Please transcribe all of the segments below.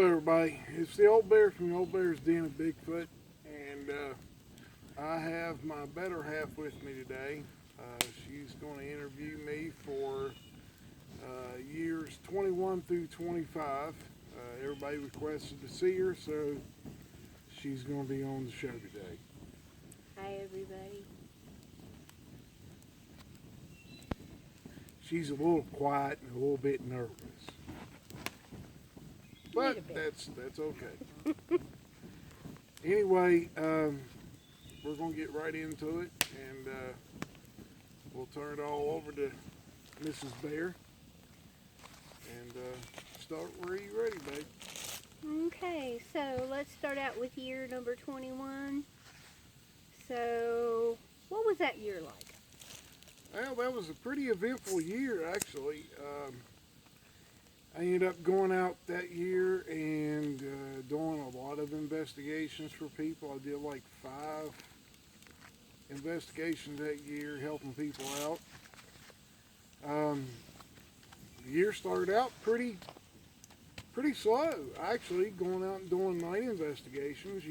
everybody. It's the old bear from the Old Bear's Den of Bigfoot, and I have my better half with me today. She's going to interview me for years 21 through 25. Everybody requested to see her, so she's going to be on the show today. Hi, everybody. She's a little quiet and a little bit nervous, but that's okay. Anyway, we're going to get right into it, and we'll turn it all over to Mrs. Bear. And start where you ready, babe. Okay, so let's start out with year number 21. So, what was that year like? Well, that was a pretty eventful year, actually. I ended up going out that year and doing a lot of investigations for people. I did like 5 investigations that year, helping people out. The year started out pretty slow, actually, going out and doing night investigations,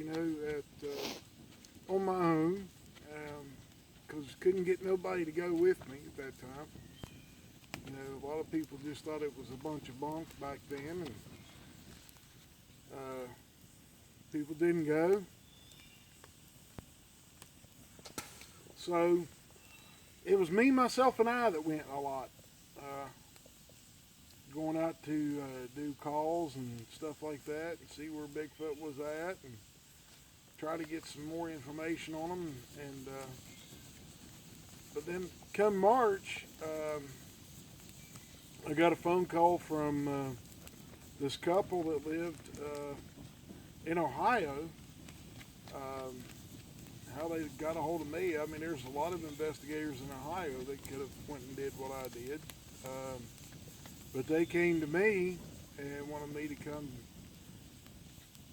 on my own, because couldn't get nobody to go with me at that time. A lot of people just thought it was a bunch of bunk back then, and people didn't go. So it was me, myself, and I that went a lot. Going out to do calls and stuff like that and see where Bigfoot was at and try to get some more information on him. And but then come March, I got a phone call from this couple that lived in Ohio. How they got a hold of me, I mean, there's a lot of investigators in Ohio that could have went and did what I did. But they came to me and wanted me to come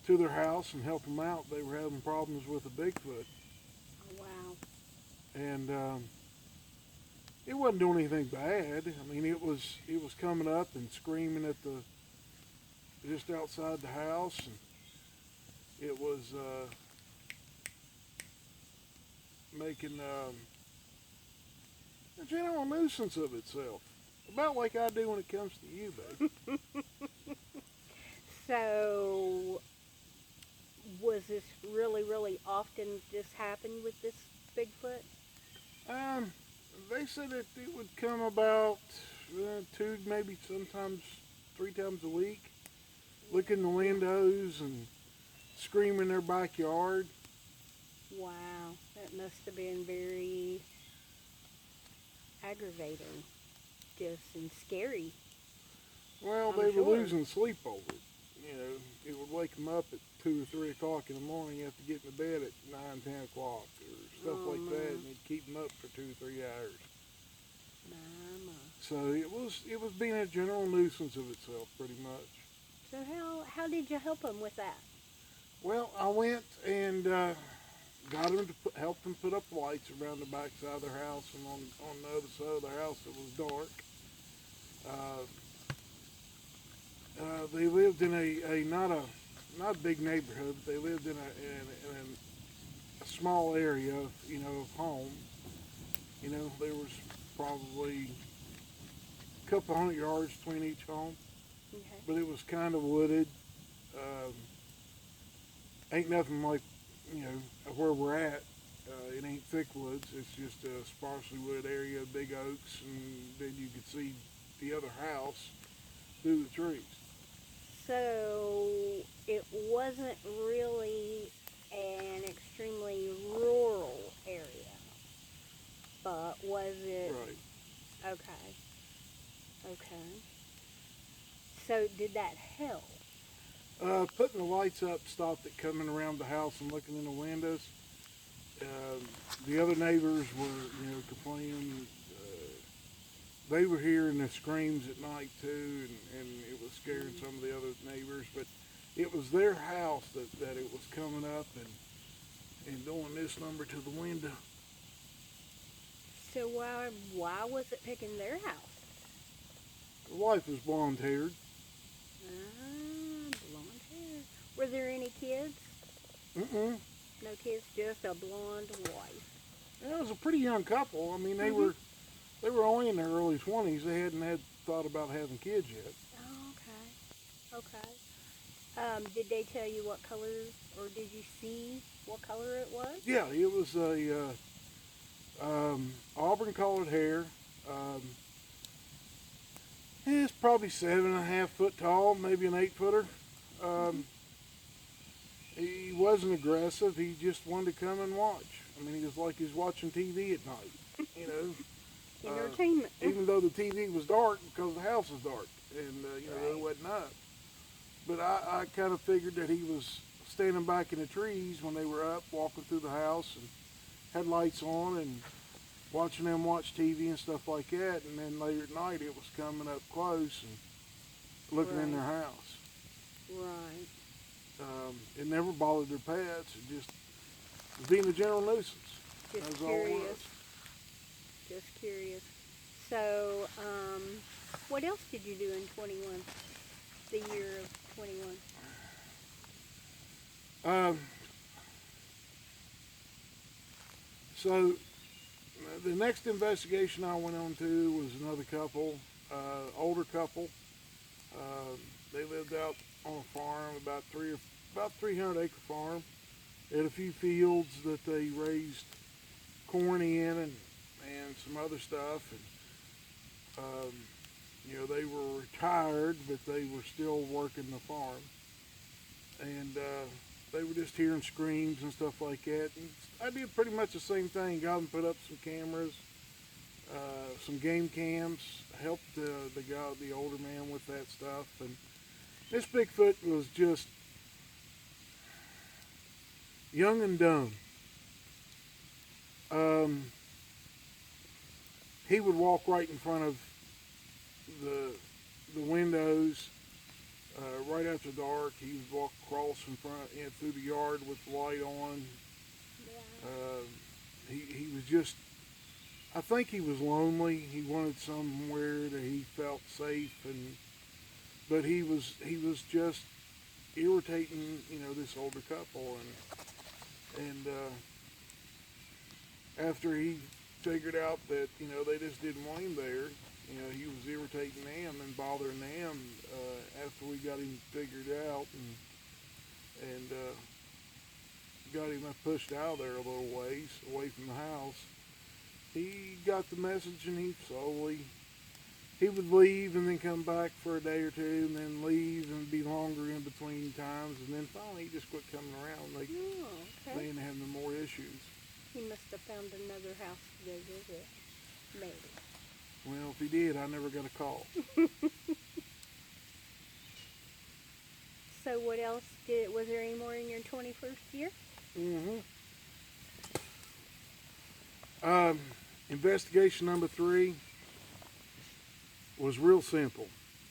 to their house and help them out. They were having problems with a Bigfoot. Oh, wow. And it wasn't doing anything bad. I mean, it was coming up and screaming at just outside the house, and it was making a general nuisance of itself. About like I do when it comes to you, babe. So, was this really often this happened with this Bigfoot? They said that it would come about 2, maybe sometimes 3 times a week, look in the windows and scream in their backyard. Wow, that must have been very aggravating, and scary. Well, they were losing sleep over it. It would wake them up at 2 or 3 o'clock in the morning. You have to get in the bed at 9, 10 o'clock or stuff like that, and it'd keep them up for 2 or 3 hours. Mama. So it was being a general nuisance of itself, pretty much. So how did you help them with that? Well, I went and got them to help them put up lights around the back side of their house, and on the other side of their house it was dark. They lived in a not a big neighborhood. But they lived in a small area, of home. There was probably a couple hundred yards between each home, Okay. but it was kind of wooded. Ain't nothing like where we're at. It ain't thick woods. It's just a sparsely wooded area, big oaks, and then you could see the other house through the trees. So it wasn't really an extremely rural area, but was it? Right. Okay. So did that help? Putting the lights up stopped it coming around the house and looking in the windows. The other neighbors were, complaining. They were hearing the screams at night too, and it was scaring some of the other neighbors. But it was their house that it was coming up and doing this number to the window. So why was it picking their house? The wife was blonde-haired. Blonde grandkids, just a blonde wife. It was a pretty young couple. I mean, Mhm. they were only in their early 20s. They hadn't had thought about having kids yet. Oh, okay. Okay. Did they tell you what color, or did you see what color it was? Yeah, it was a auburn colored hair. Um, it's probably 7.5 foot tall, maybe an 8 footer. Mhm. Um, he wasn't aggressive. He just wanted to come and watch. I mean, he was like he was watching TV at night. You know, Entertainment. even though the TV was dark because the house was dark and it Right. wasn't up. But I kind of figured that he was standing back in the trees when they were up, walking through the house and had lights on and watching them watch TV and stuff like that. And then later at night, it was coming up close and looking in their Right. house. Right. It never bothered their pets. It just was being a general nuisance. Just That's all it curious. was. Just curious. So, what else did you do in 21? The year of 21. Um, so the next investigation I went on to was another couple, older couple. They lived out on a farm, about 300-acre farm. They had a few fields that they raised corn in and some other stuff. And they were retired, but they were still working the farm. And they were just hearing screams and stuff like that. And I did pretty much the same thing. Got them put up some cameras, some game cams, helped the older man with that stuff. And this Bigfoot was just young and dumb. He would walk right in front of the windows right after dark. He would walk across in front through the yard with the light on. Yeah. He was just. I think he was lonely. He wanted somewhere that he felt safe, but he was just irritating. This older couple, and after he figured out that they just didn't want him there. He was irritating them and bothering them after we got him figured out and got him pushed out of there a little ways away from the house. He got the message and he would leave and then come back for a day or two and then leave and be longer in between times and then finally he just quit coming around. Like Oh, they okay. didn't have no more issues. He must have found another house to go visit. Maybe. Well, if he did, I never got a call. So what else was there any more in your 21st year? Mm-hmm. Investigation number 3 was real simple.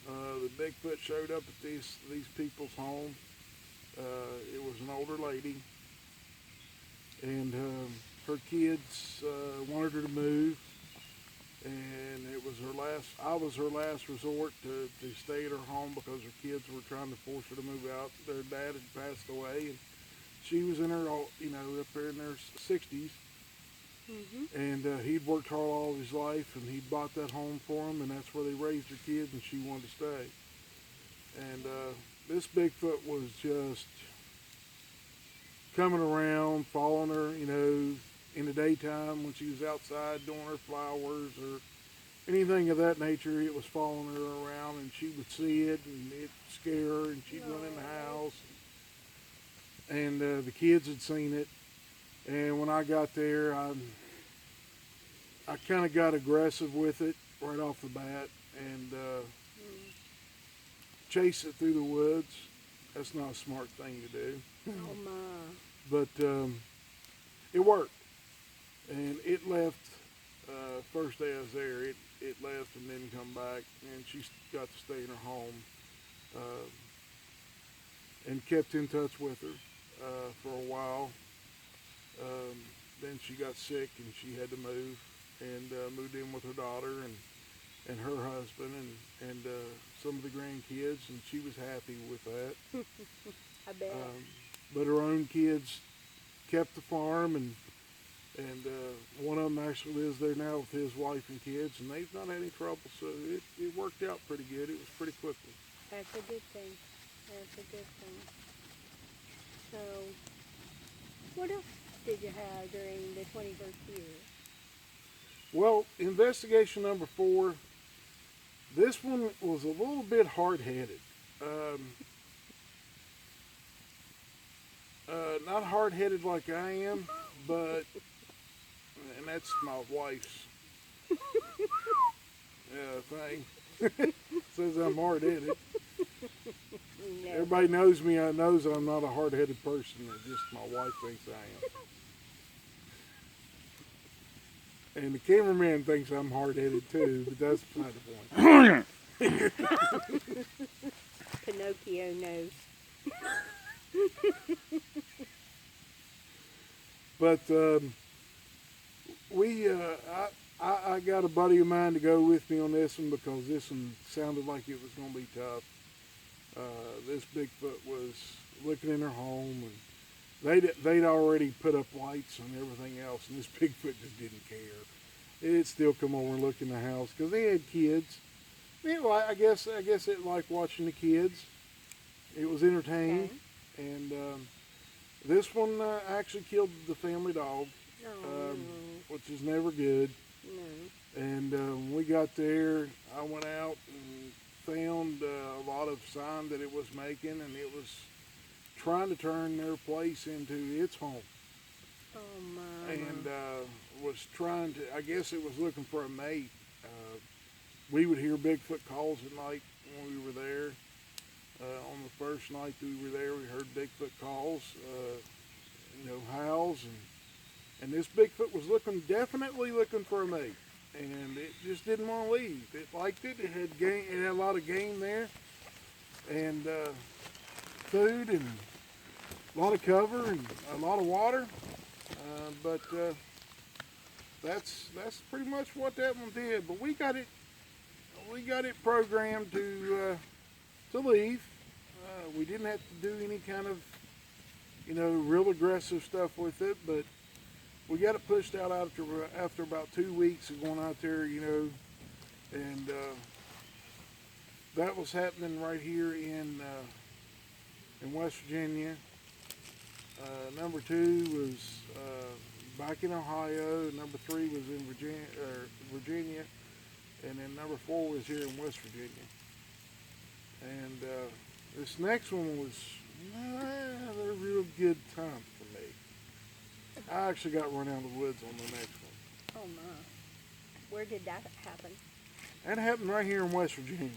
The Bigfoot showed up at these people's home. It was an older lady, and her kids wanted her to move, and it was her last. I was her last resort to stay at her home because her kids were trying to force her to move out. Their dad had passed away, and she was in her, up there in their 60s. Mm-hmm. And he'd worked hard all his life, and he'd bought that home for them, and that's where they raised their kids, and she wanted to stay. And this Bigfoot was just coming around, following her, in the daytime when she was outside doing her flowers or anything of that nature. It was following her around, and she would see it, and it'd scare her, and she'd run in the house. And the kids had seen it. And when I got there, I kind of got aggressive with it right off the bat and chased it through the woods. That's not a smart thing to do. Oh my. But it worked. And it left, first day I was there, it left and didn't come back. And she got to stay in her home and kept in touch with her for a while. Then she got sick and she had to move and moved in with her daughter and her husband and some of the grandkids, and she was happy with that. I bet. But her own kids kept the farm, and one of them actually lives there now with his wife and kids, and they've not had any trouble. So it worked out pretty good. It was pretty quickly. That's a good thing. That's a good thing. So, what else did you have during the 21st year? Well, investigation number 4. This one was a little bit hard-headed. Not hard-headed like I am, but, and that's my wife's thing. Says I'm hard-headed. No. Everybody knows me. I knows I'm not a hard-headed person. It's just my wife thinks I am. And the cameraman thinks I'm hard-headed too, but that's beside the point. Pinocchio knows. But I got a buddy of mine to go with me on this one because this one sounded like it was going to be tough. This Bigfoot was looking in her home, and they'd already put up lights and everything else, and this Bigfoot just didn't care. It'd still come over and look in the house because they had kids. I guess it liked watching the kids. It was entertaining, Okay. and this one actually killed the family dog, Oh, which is never good. no. And when we got there, I went out and found a lot of sign that it was making, and it was trying to turn their place into its home. Oh, my. And was trying to, I guess it was looking for a mate. We would hear Bigfoot calls at night when we were there. On the first night that we were there, we heard Bigfoot calls, howls, and this Bigfoot was definitely looking for a mate, and it just didn't want to leave. It liked it. It had game. It had a lot of game there, and food, and a lot of cover, and a lot of water. But that's pretty much what that one did. But we got it programmed to leave. We didn't have to do any kind of real aggressive stuff with it, but we got it pushed out after about 2 weeks of going out there, and that was happening right here in West Virginia. Number 2 was back in Ohio. Number 3 was in Virginia, and then number 4 was here in West Virginia. And this next one was a real good time for me. I actually got run out of the woods on the next one. Oh, my. Where did that happen? That happened right here in West Virginia.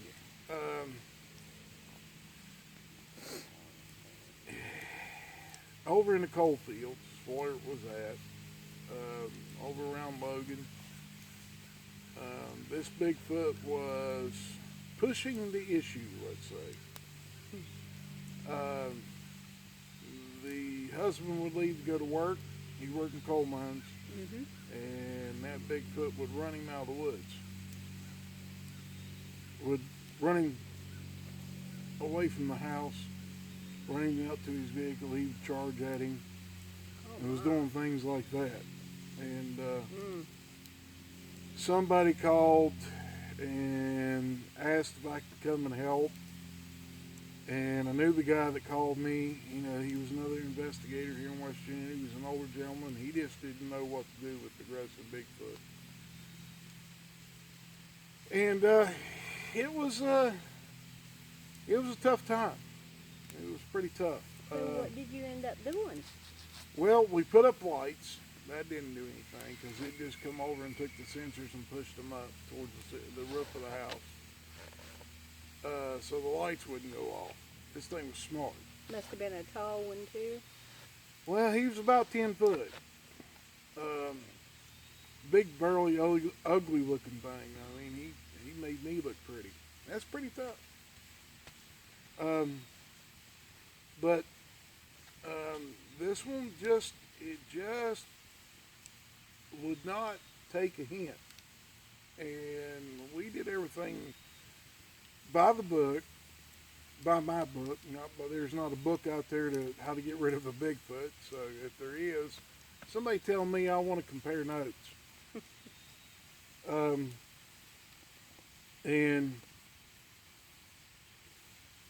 Over in the coal fields, where it was at, over around Logan. This Bigfoot was pushing the issue, let's say. The husband would leave to go to work. He worked in coal mines, and that Bigfoot would run him out of the woods. Would run him away from the house, running up to his vehicle. He would charge at him. And was doing things like that. And somebody called and asked if I could come and help. And I knew the guy that called me. He was another investigator here in West Virginia. He was an older gentleman. He just didn't know what to do with aggressive Bigfoot. And it was a tough time. It was pretty tough. So what did you end up doing? Well, we put up lights. That didn't do anything because it just come over and took the sensors and pushed them up towards the roof of the house. So the lights wouldn't go off. This thing was smart. Must have been a tall one, too. Well, he was about 10 foot. Big, burly, ugly looking thing. I mean, he made me look pretty. That's pretty tough. But this one just would not take a hint. And we did everything by the book. by my book. But there's not a book out there to how to get rid of a Bigfoot. So if there is, somebody tell me. I want to compare notes. Um, and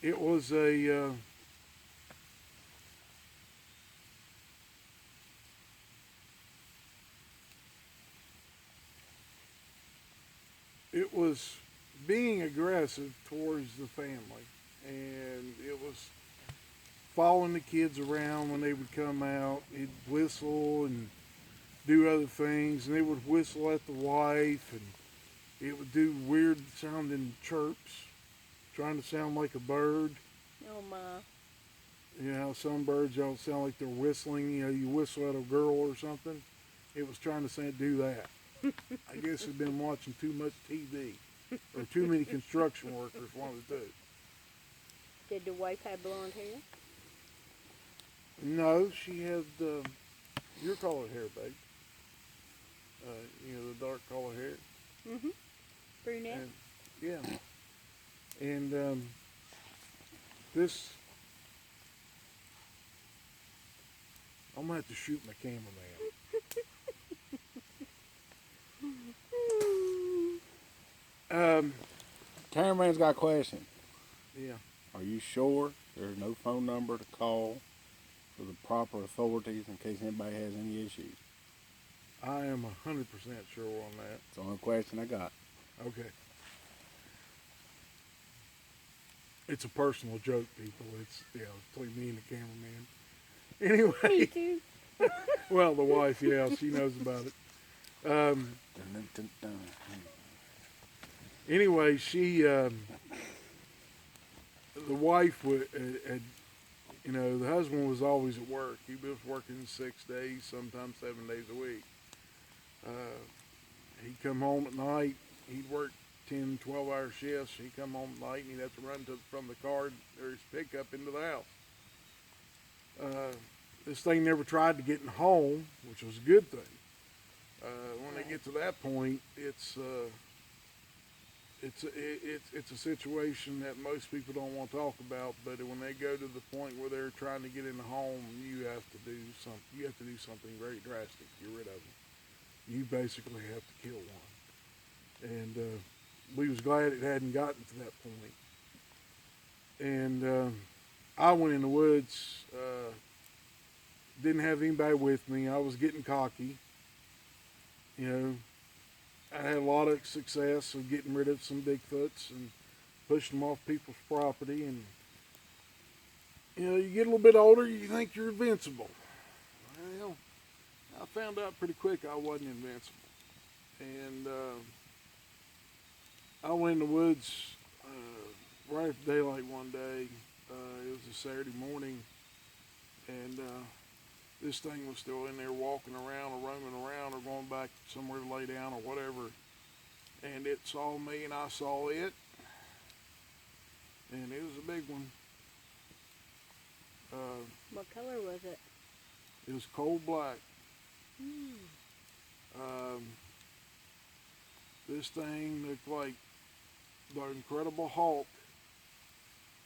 it was a it was being aggressive towards the family, and it was following the kids around when they would come out. He'd whistle and do other things, and they would whistle at the wife, and it would do weird sounding chirps, trying to sound like a bird. Oh my. You know, some birds don't sound like they're whistling. You know, you whistle at a girl or something. It was trying to do that. I guess it'd been watching too much TV or too many construction workers, one of the two. Did the wife have blonde hair? No, she had your colored hair, babe. You know, the dark colored hair. Mm-hmm. Brunette? And, yeah. And this, I'm going to have to shoot my cameraman. Cameraman's got a question. Yeah. Are you sure there's no phone number to call for the proper authorities in case anybody has any issues? I am 100% sure on that. It's the only question I got. Okay. It's a personal joke, people. It's, between me and the cameraman. Me Anyway, too. well, the wife, yeah, she knows about it. Dun, dun, dun, dun. Anyway, the wife had, the husband was always at work. He was working 6 days, sometimes 7 days a week. He'd come home at night. He'd work 10, 12-hour shifts. He'd come home at night and he'd have to run from the car or his pickup into the house. This thing never tried to get in home, which was a good thing. When they get to that point, it's a situation that most people don't want to talk about. But when they go to the point where they're trying to get in the home, you have to do something. You have to do something very drastic to get rid of them. You basically have to kill one. And we was glad it hadn't gotten to that point. And I went in the woods. Didn't have anybody with me. I was getting cocky. I had a lot of success of getting rid of some Bigfoots and pushing them off people's property. And, you get a little bit older, you think you're invincible. Well, I found out pretty quick I wasn't invincible. And I went in the woods right after daylight one day. It was a Saturday morning. And this thing was still in there walking around or roaming around or going back somewhere to lay down or whatever. And it saw me and I saw it. And it was a big one. What color was it? It was coal black. Mm. This thing looked like the Incredible Hulk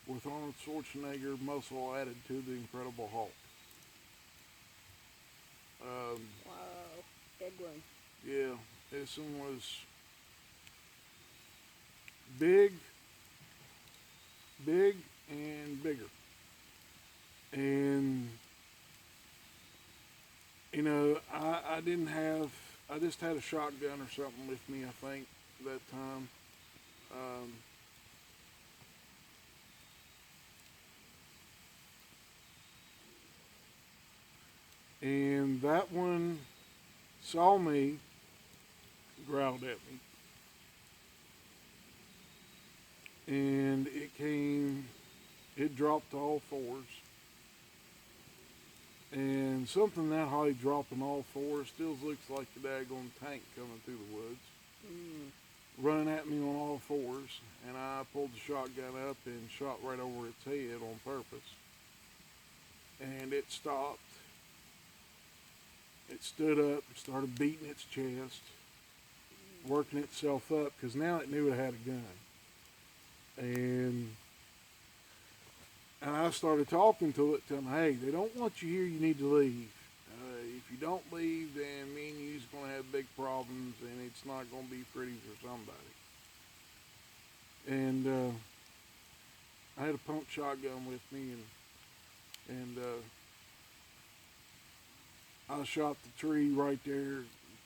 with Arnold Schwarzenegger muscle added to the Incredible Hulk. Wow, big one. Yeah, this one was big and bigger. And, I just had a shotgun or something with me, I think, that time. And that one saw me, growled at me. And it dropped to all fours. And something that high dropping all fours still looks like the daggone tank coming through the woods. Mm. Running at me on all fours. And I pulled the shotgun up and shot right over its head on purpose. And it stopped. It stood up, started beating its chest, working itself up, because now it knew it had a gun. And And I started talking to it, telling them, hey, they don't want you here, you need to leave. If you don't leave, then me and you's going to have big problems, and it's not going to be pretty for somebody. And I had a pump shotgun with me, and I shot the tree right there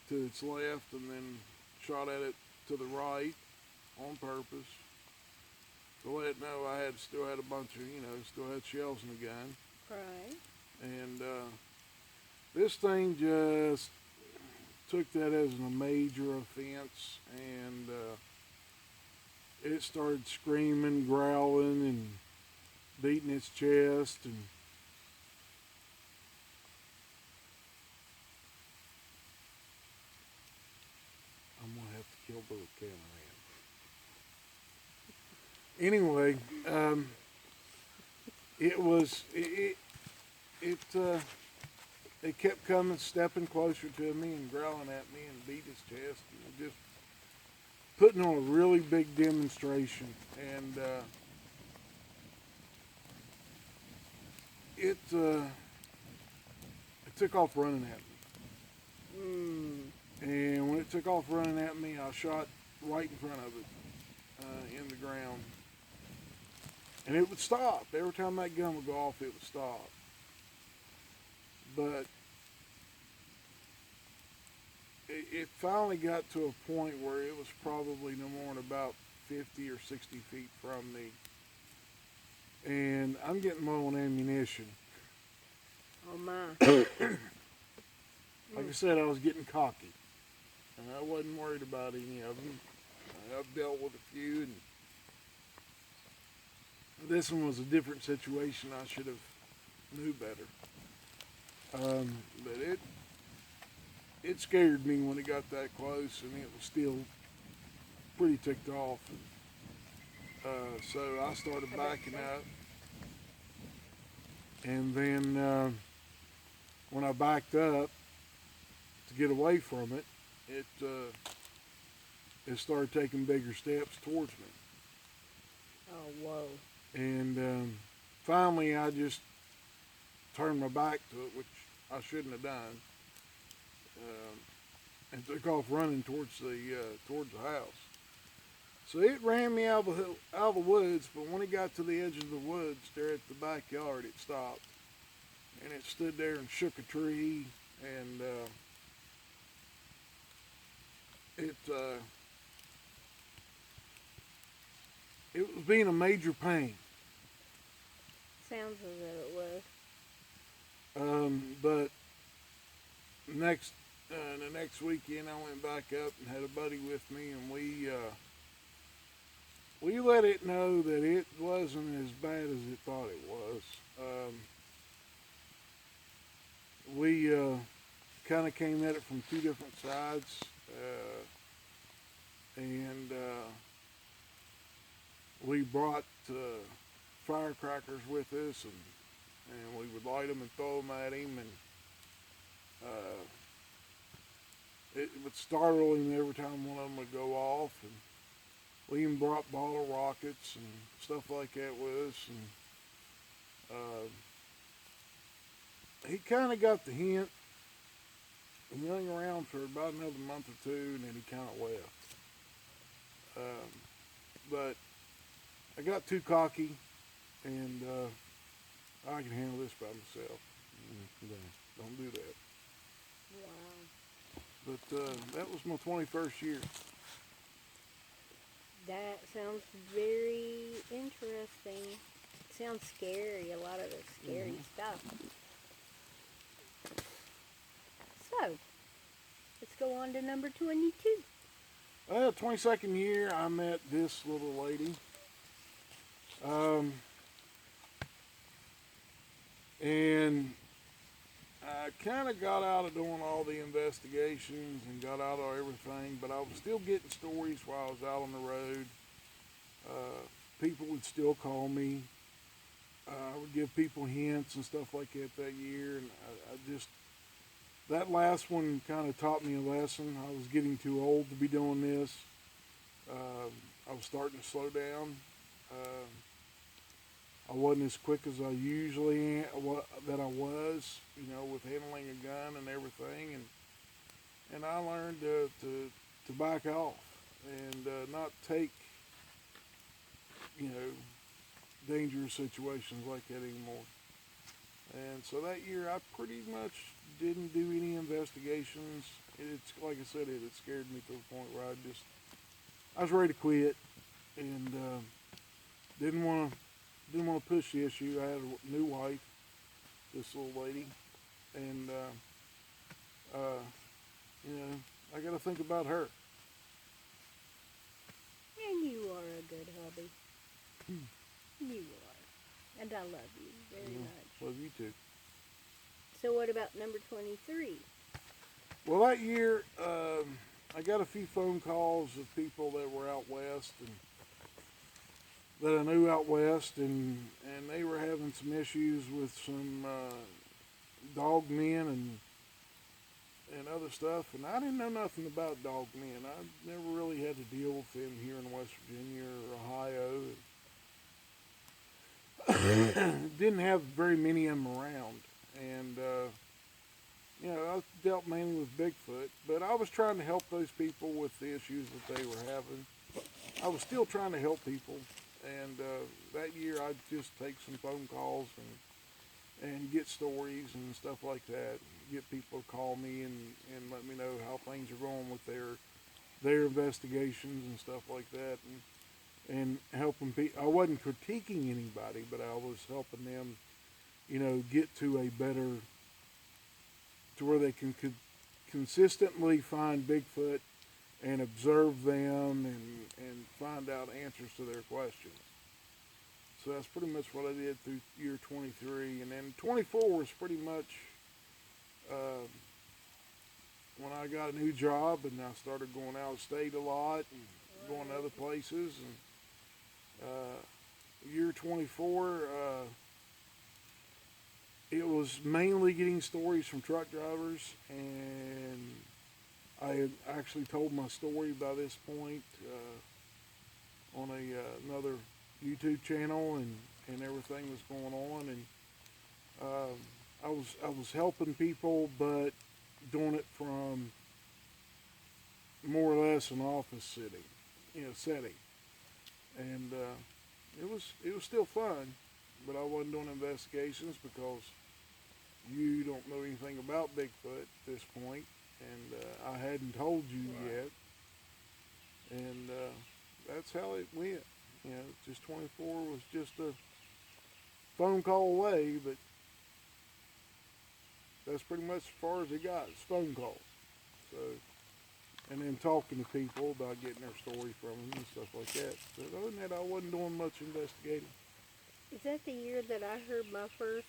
to its left, and then shot at it to the right on purpose to let it know I still had a bunch of, still had shells in the gun. Right. And this thing just took that as a major offense, and it started screaming, growling, and beating its chest, and I'm gonna have to kill both cameraman. Anyway, it kept coming, stepping closer to me and growling at me and beat its chest, and just putting on a really big demonstration. And it took off running at me. And when it took off running at me, I shot right in front of it in the ground. And it would stop. Every time that gun would go off, it would stop. But it finally got to a point where it was probably no more than about 50 or 60 feet from me. And I'm getting low on ammunition. Oh my. Like I said, I was getting cocky. And I wasn't worried about any of them. I've dealt with a few, and this one was a different situation. I should have knew better. But it scared me when it got that close, and it was still pretty ticked off. So I started backing up, and then when I backed up to get away from it, it started taking bigger steps towards me. Oh, whoa. And finally, I just turned my back to it, which I shouldn't have done, and took off running towards the house. So it ran me out of the woods, but when it got to the edge of the woods there at the backyard, it stopped. And it stood there and shook a tree, and it was being a major pain. Sounds as though it was. But the next weekend I went back up and had a buddy with me, and we let it know that it wasn't as bad as it thought it was. We kind of came at it from two different sides, and we brought firecrackers with us, and we would light them and throw them at him, and it would startle him every time one of them would go off. And we even brought bottle rockets and stuff like that with us, and he kind of got the hint. He hung around for about another month or two, and then he kind of left. But I got too cocky, and I can handle this by myself. Don't do that. Wow. But that was my 21st year. That sounds very interesting. Sounds scary, a lot of the scary stuff. So, let's go on to number 22. 22nd year, I met this little lady. And I kind of got out of doing all the investigations and got out of everything, but I was still getting stories while I was out on the road. People would still call me. I would give people hints and stuff like that year, and I just, that last one kind of taught me a lesson. I was getting too old to be doing this. I was starting to slow down. I wasn't as quick as I usually that I was, you know, with handling a gun and everything, and I learned to back off and not take, you know, dangerous situations like that anymore. And so that year, I pretty much didn't do any investigations. It's like I said, it scared me to the point where I was ready to quit, and didn't want to push the issue. I had a new wife, this little lady, and you know, I got to think about her. And you are a good hubby. You are. And I love you very much. Love you too. So what about number 23? Well, that year, I got a few phone calls of people that were out west and that I knew out west, and they were having some issues with some dog men and other stuff. And I didn't know nothing about dog men. I never really had to deal with them here in West Virginia or Ohio. Didn't have very many of them around, and you know, I dealt mainly with Bigfoot, but I was trying to help those people with the issues that they were having. I was still trying to help people, and that year I'd just take some phone calls and get stories and stuff like that. Get people to call me and let me know how things are going with their investigations and stuff like that, and helping people. I wasn't critiquing anybody, but I was helping them, you know, get to a better, to where they can consistently find Bigfoot and observe them and find out answers to their questions. So that's pretty much what I did through year 23. And then 24 was pretty much when I got a new job and I started going out of state a lot and going to other places. And year 24, it was mainly getting stories from truck drivers, and I had actually told my story by this point on another YouTube channel, and everything was going on, and I was helping people, but doing it from more or less an office setting, and it was still fun, but I wasn't doing investigations because you don't know anything about Bigfoot at this point, and I hadn't told you yet, and that's how it went. You know, just 24 was just a phone call away, but that's pretty much as far as it got. It's phone calls. So, and then talking to people about getting their story from them and stuff like that. But other than that, I wasn't doing much investigating. Is that the year that I heard my first,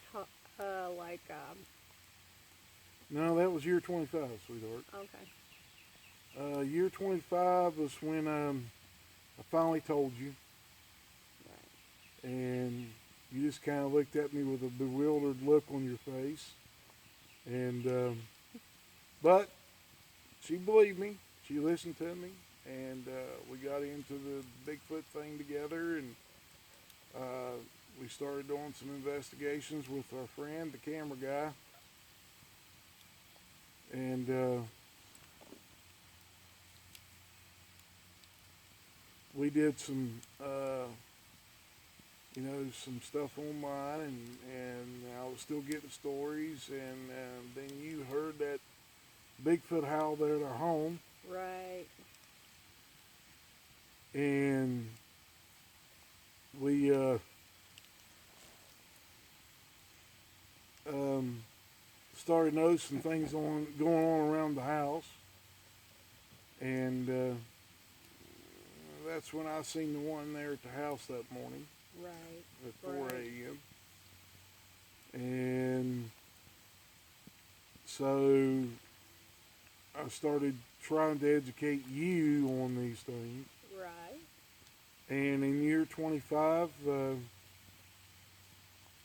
No, that was year 25, sweetheart. okay. Year 25 was when I finally told you. Right. And you just kind of looked at me with a bewildered look on your face. And, but she believed me. She listened to me. And we got into the Bigfoot thing together. And we started doing some investigations with our friend, the camera guy. And we did some, some stuff online, and I was still getting stories, and then you heard that Bigfoot howl there at our home. Right. And we started noticing things going on around the house, and that's when I seen the one there at the house that morning. Right. At 4 Right. a.m. And so I started trying to educate you on these things. Right. And in year 25,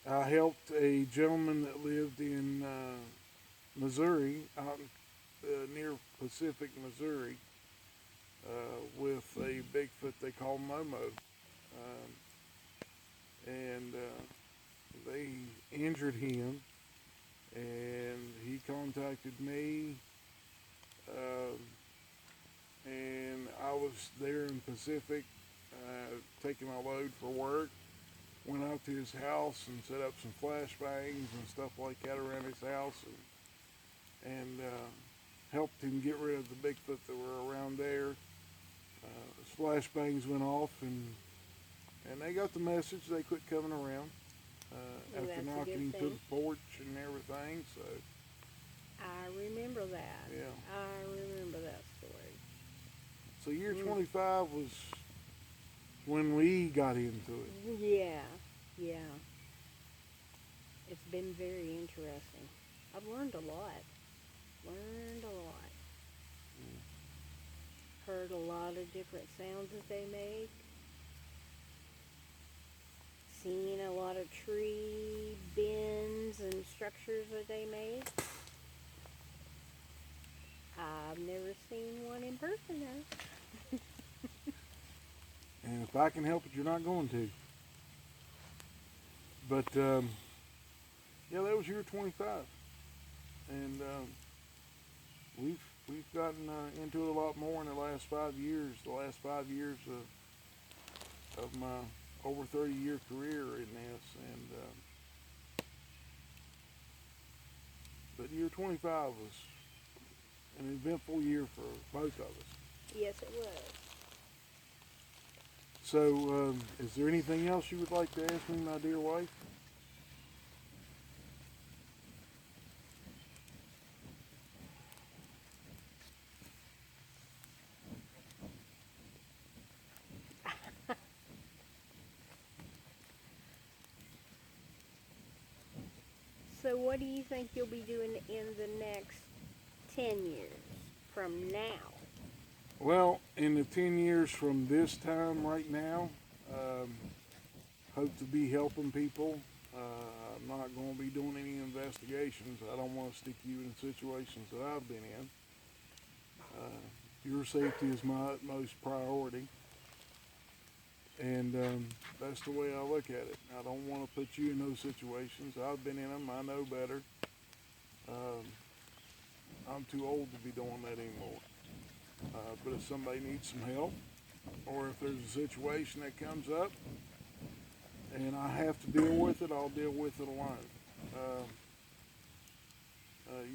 I helped a gentleman that lived in Missouri, out near Pacific, Missouri, with a Bigfoot they call Momo. and they injured him, and he contacted me, um, and I was there in Pacific, taking my load for work. Went out to his house and set up some flashbangs and stuff like that around his house, and helped him get rid of the Bigfoot that were around there. His flashbangs went off, and they got the message. They quit coming around Well, after that's a knocking good him to thing. the porch and everything. So I remember that. yeah. I remember that story. So year 25 was when we got into it. Yeah, yeah. It's been very interesting. I've learned a lot. Learned a lot. Heard a lot of different sounds that they make. Seen a lot of tree bends and structures that they make. I've never seen one in person though. And if I can help it, you're not going to. But yeah, that was year 25, and we've gotten into it a lot more in the last 5 years. The last 5 years of my over 30-year career in this, and but year 25 was an eventful year for both of us. Yes, it was. So, is there anything else you would like to ask me, my dear wife? So what do you think you'll be doing in the next 10 years from now? Well, in the 10 years from this time right now, hope to be helping people. I'm not going to be doing any investigations. I don't want to stick you in situations that I've been in. Your safety is my utmost priority. And that's the way I look at it. I don't want to put you in those situations. I've been in them. I know better. I'm too old to be doing that anymore. But if somebody needs some help, or if there's a situation that comes up and I have to deal with it, I'll deal with it alone.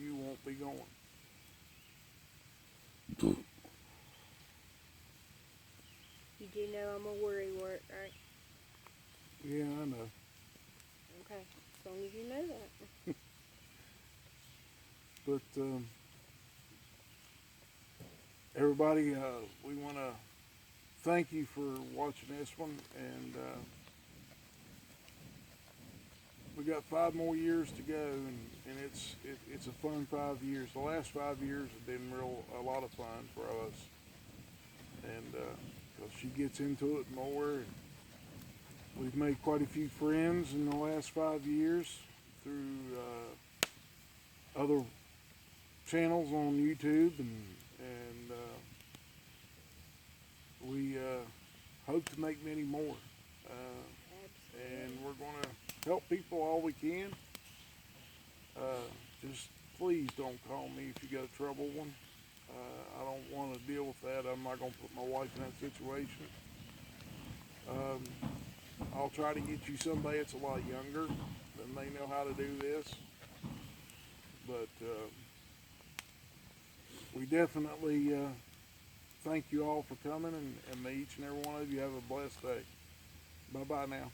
You won't be going. You do know I'm a worrywart, right? Yeah, I know. Okay, as long as you know that. But everybody, we want to thank you for watching this one, and we got 5 more years to go, and it's a fun 5 years. The last 5 years have been a lot of fun for us, and because she gets into it more, and we've made quite a few friends in the last 5 years through other channels on YouTube, and we hope to make many more. And we're going to help people all we can. Just please don't call me if you got a trouble one. I don't want to deal with that. I'm not going to put my wife in that situation. I'll try to get you somebody that's a lot younger than they know how to do this. But we definitely thank you all for coming, and may each and every one of you have a blessed day. Bye-bye now.